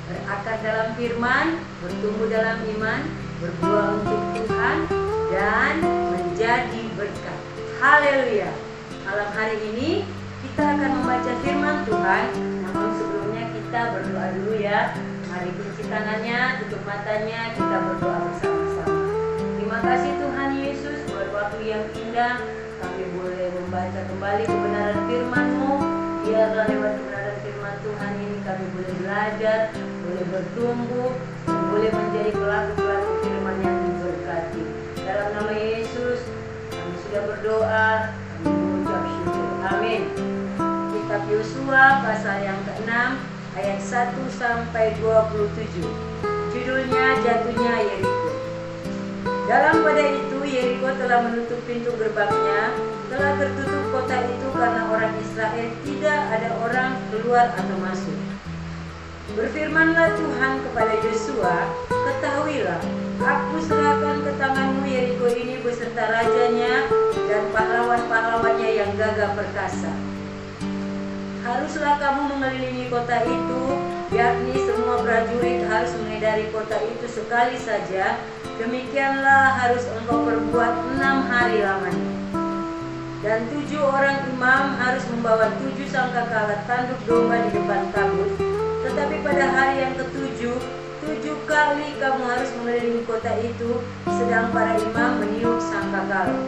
berakar dalam firman, bertumbuh dalam iman, berdoa untuk Tuhan, dan menjadi berkat. Haleluya. Malam hari ini kita akan membaca firman Tuhan. Namun sebelumnya kita berdoa dulu ya. Mari kunci tangannya, tutup matanya, kita berdoa bersama-sama. Terima kasih Tuhan Yesus buat waktu yang indah. Kami boleh membaca kembali kebenaran firman-Mu. Biarlah lewat kebenaran firman Tuhan ini kami boleh belajar, boleh bertumbuh, dan boleh menjadi pelaku-pelaku firman yang diberkati. Dalam nama Yesus kami sudah berdoa, kami mengucap syukur. Amin. Kitab Yosua pasal yang ke-6 ayat 1 sampai 27. Judulnya Jatuhnya Yeriko. Dalam pada itu Yeriko telah menutup pintu gerbangnya, telah tertutup kota itu karena orang Israel tidak ada orang keluar atau masuk. Berfirmanlah Tuhan kepada Yosua, ketahuilah, aku serahkan ke tanganmu Yeriko ini beserta rajanya dan pahlawan-pahlawannya yang gagah perkasa. Haruslah kamu mengelilingi kota itu, yakni semua prajurit harus mengedari kota itu sekali saja. Demikianlah harus engkau perbuat 6 hari lamanya. Dan 7 orang imam harus membawa 7 sangkakala tanduk domba di depan tabut. Tetapi pada hari yang ke-7, 7 kali kamu harus mengelilingi kota itu, sedang para imam meniup sangkakala.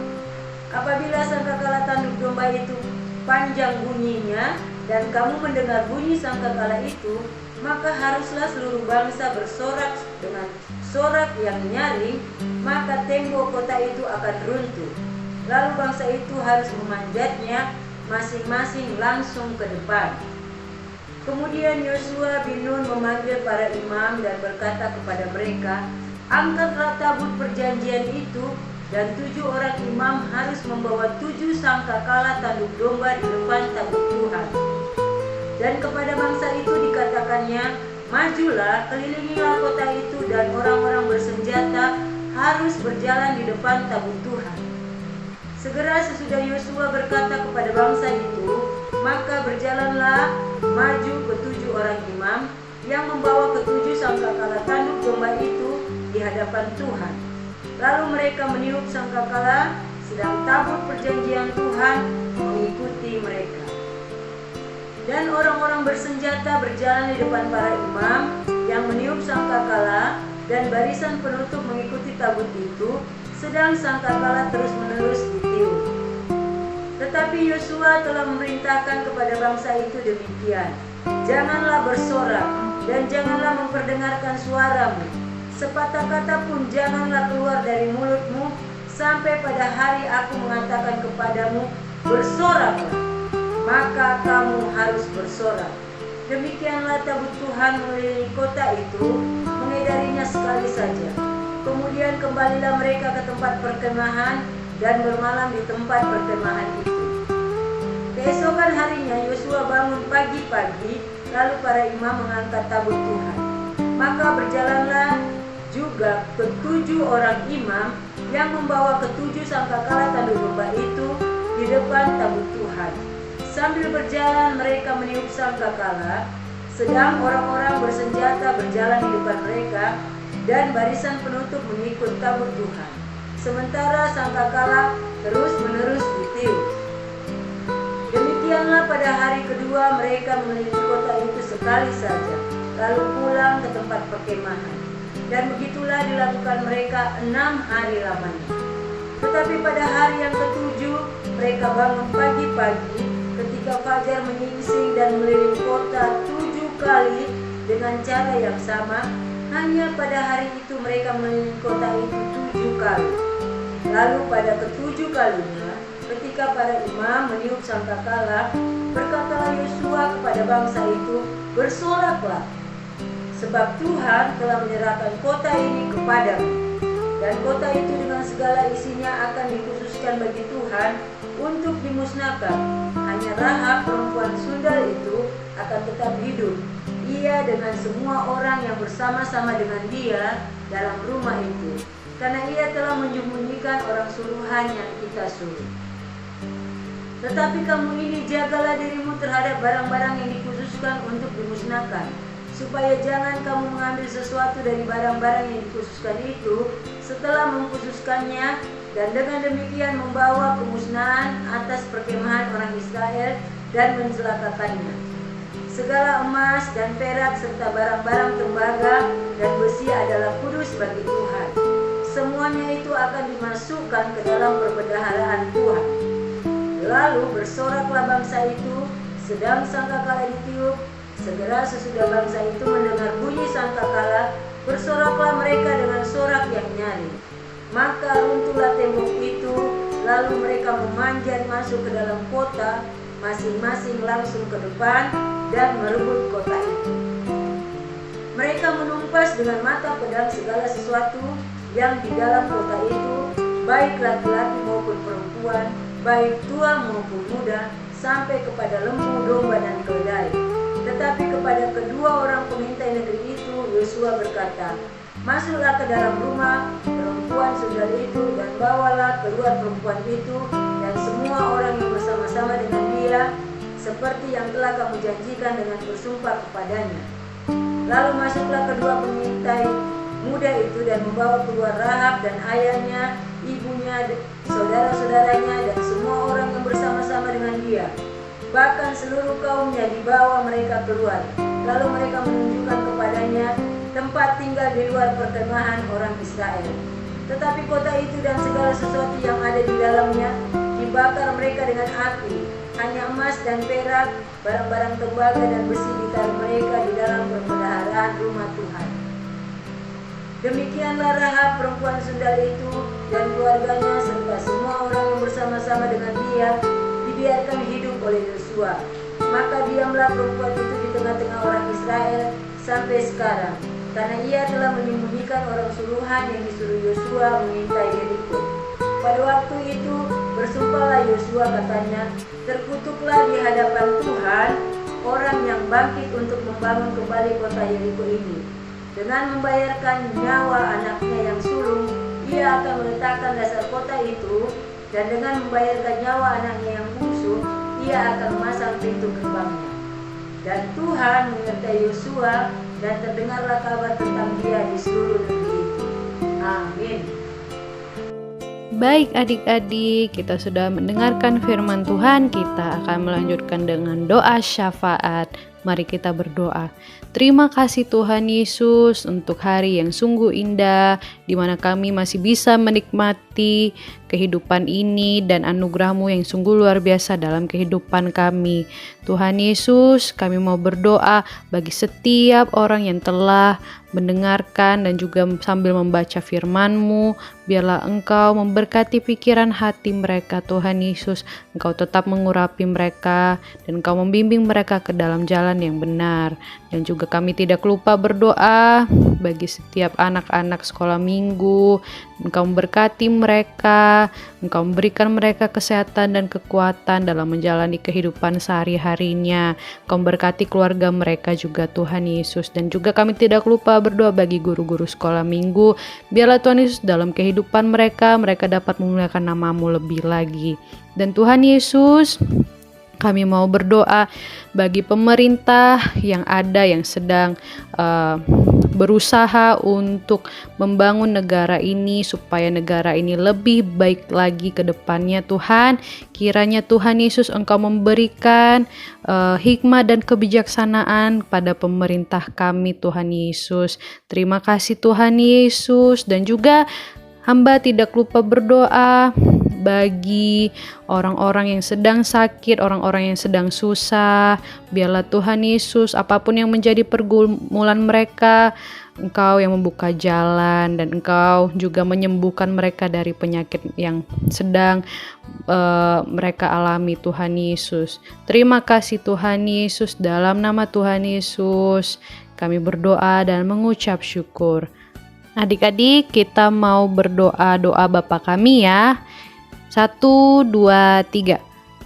Apabila sangkakala tanduk domba itu panjang bunyinya, dan kamu mendengar bunyi sangkakala itu, maka haruslah seluruh bangsa bersorak dengan sorak yang nyaring, maka tembok kota itu akan runtuh. Lalu bangsa itu harus memanjatnya masing-masing langsung ke depan. Kemudian Yosua bin Nun memanggil para imam dan berkata kepada mereka, angkatlah tabut perjanjian itu, dan 7 orang imam harus membawa 7 sangkakala tanduk domba di depan tabut Tuhan. Dan kepada bangsa itu dikatakannya, majulah, kelilingilah kota itu, dan orang-orang bersenjata harus berjalan di depan tabut Tuhan. Segera sesudah Yosua berkata kepada bangsa itu, maka berjalanlah maju ke-7 orang imam yang membawa ke-7 sangkakala tanduk domba itu di hadapan Tuhan. Lalu mereka meniup sangkakala, sedang tabut perjanjian Tuhan mengikuti mereka. Dan orang-orang bersenjata berjalan di depan para imam yang meniup sangkakala, dan barisan penutup mengikuti tabut itu, sedang sangkakala terus-menerus ditiup. Tetapi Yosua telah memerintahkan kepada bangsa itu demikian, janganlah bersorak dan janganlah memperdengarkan suaramu, sepatah kata pun janganlah keluar dari mulutmu, sampai pada hari aku mengatakan kepadamu, bersoraklah, maka kamu harus bersorak. Demikianlah tabut Tuhan mengelilingi kota itu, mengedarinya sekali saja. Kemudian kembalilah mereka ke tempat perkemahan dan bermalam di tempat perkemahan itu. Keesokan harinya Yosua bangun pagi-pagi, lalu para imam mengangkat tabut Tuhan. Maka berjalanlah juga ke-7 orang imam yang membawa ke-7 sangkakala tanduk domba itu di depan tabut Tuhan. Sambil berjalan mereka meniup sangkakala, sedang orang-orang bersenjata berjalan di depan mereka, dan barisan penutup mengikut tabut Tuhan. Sementara sangkakala terus-menerus ditiup. Demikianlah pada hari kedua mereka mengelilingi kota itu sekali saja, lalu pulang ke tempat perkemahan. Dan begitulah dilakukan mereka 6 hari lamanya. Tetapi pada hari yang ke-7 mereka bangun pagi-pagi, ketika fajar menyingsing, dan mengelilingi kota 7 kali dengan cara yang sama. Hanya pada hari itu mereka mengelilingi kota itu 7 kali. Lalu pada ke-7 kalinya, ketika para imam meniup sangkakala, berkatalah Yosua kepada bangsa itu, bersoraklah, sebab Tuhan telah menyerahkan kota ini kepadamu. Dan kota itu dengan segala isinya akan dikhususkan bagi Tuhan untuk dimusnahkan. Hanya Rahab perempuan sundal itu akan tetap hidup, ia dengan semua orang yang bersama-sama dengan dia dalam rumah itu, karena ia telah menyembunyikan orang suruhan yang kita suruh. Tetapi kamu ini jagalah dirimu terhadap barang-barang yang dikhususkan untuk dimusnahkan, supaya jangan kamu mengambil sesuatu dari barang-barang yang dikhususkan itu setelah mengkhususkannya, dan dengan demikian membawa kemusnahan atas perkemahan orang Israel dan mencelakakannya. Segala emas dan perak serta barang-barang tembaga dan besi adalah kudus bagi Tuhan. Semuanya itu akan dimasukkan ke dalam perbendaharaan Tuhan. Lalu bersoraklah bangsa itu, sedang sangkakala ditiup. Segera sesudah bangsa itu mendengar bunyi sangkakala, bersoraklah mereka dengan sorak yang nyaring. Maka runtuhlah tembok itu, lalu mereka memanjat masuk ke dalam kota, masing-masing langsung ke depan dan merebut kota itu. Mereka menumpas dengan mata pedang segala sesuatu yang di dalam kota itu, baik laki-laki maupun perempuan, baik tua maupun muda, sampai kepada lembu, domba, dan keledai. Tetapi kepada kedua orang pengintai negeri itu, Yosua berkata, masuklah ke dalam rumah perempuan sundal itu, dan bawalah keluar perempuan itu dan semua orang yang bersama-sama dengan dia, seperti yang telah kamu janjikan dengan bersumpah kepadanya. Lalu masuklah kedua pengintai muda itu dan membawa keluar Rahab dan ayahnya, ibunya, saudara-saudaranya, dan semua orang yang bersama-sama dengan dia. Bahkan seluruh kaumnya dibawa mereka keluar. Lalu mereka menunjukkan kepadanya tempat tinggal di luar perkemahan orang Israel. Tetapi kota itu dan segala sesuatu yang ada di dalamnya dibakar mereka dengan api. Hanya emas dan perak, barang-barang tembaga dan besi ditaruh mereka di dalam perbendaharaan rumah Tuhan. Demikianlah Rahab perempuan sundal itu dan keluarganya serta semua orang yang bersama-sama dengan dia dibiarkan hidup oleh Yosua. Maka diamlah perempuan itu di tengah-tengah orang Israel sampai sekarang, karena ia telah menyembunyikan orang suruhan yang disuruh Yosua mengintai Yeriko. Pada waktu itu bersumpahlah Yosua, katanya, terkutuklah di hadapan Tuhan orang yang bangkit untuk membangun kembali kota Yeriko ini. Dengan membayarkan nyawa anaknya yang sulung, ia akan meletakkan dasar kota itu, dan dengan membayarkan nyawa anaknya yang bungsu, ia akan memasang pintu gerbangnya. Dan Tuhan menyertai Yosua, dan terdengarlah kabar tentang dia di seluruh negeri itu. Amin. Baik adik-adik, kita sudah mendengarkan firman Tuhan. Kita akan melanjutkan dengan doa syafaat. Mari kita berdoa. Terima kasih Tuhan Yesus untuk hari yang sungguh indah, di mana kami masih bisa menikmati kehidupan ini dan anugerah-Mu yang sungguh luar biasa dalam kehidupan kami. Tuhan Yesus, kami mau berdoa bagi setiap orang yang telah mendengarkan dan juga sambil membaca firman-Mu. Biarlah Engkau memberkati pikiran hati mereka, Tuhan Yesus. Engkau tetap mengurapi mereka dan Engkau membimbing mereka ke dalam jalan yang benar. Dan juga kami tidak lupa berdoa bagi setiap anak-anak sekolah minggu. Engkau memberkati mereka, Engkau memberikan mereka kesehatan dan kekuatan dalam menjalani kehidupan sehari-harinya. Engkau memberkati keluarga mereka juga, Tuhan Yesus. Dan juga kami tidak lupa berdoa bagi guru-guru sekolah minggu. Biarlah Tuhan Yesus dalam kehidupan mereka dapat memuliakan nama-Mu lebih lagi. Dan Tuhan Yesus, kami mau berdoa bagi pemerintah yang ada yang sedang berusaha untuk membangun negara ini supaya negara ini lebih baik lagi ke depannya. Tuhan, kiranya Tuhan Yesus Engkau memberikan hikmah dan kebijaksanaan pada pemerintah kami, Tuhan Yesus. Terima kasih Tuhan Yesus. Dan juga hamba tidak lupa berdoa bagi orang-orang yang sedang sakit, orang-orang yang sedang susah. Biarlah Tuhan Yesus, apapun yang menjadi pergumulan mereka, Engkau yang membuka jalan dan Engkau juga menyembuhkan mereka dari penyakit yang sedang mereka alami, Tuhan Yesus. Terima kasih Tuhan Yesus, dalam nama Tuhan Yesus kami berdoa dan mengucap syukur. Adik-adik, kita mau berdoa doa Bapa kami ya. 1, 2, 3.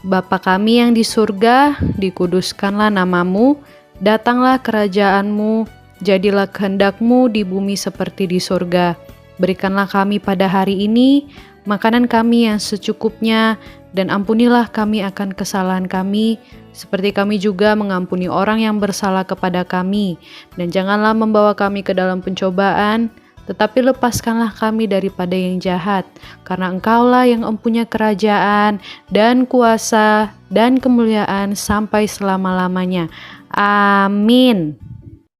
Bapa kami yang di surga, dikuduskanlah nama-Mu, datanglah kerajaan-Mu, jadilah kehendak-Mu di bumi seperti di surga. Berikanlah kami pada hari ini makanan kami yang secukupnya, dan ampunilah kami akan kesalahan kami, seperti kami juga mengampuni orang yang bersalah kepada kami. Dan janganlah membawa kami ke dalam pencobaan, tetapi lepaskanlah kami daripada yang jahat, karena Engkaulah yang mempunyai kerajaan dan kuasa dan kemuliaan sampai selama-lamanya. Amin.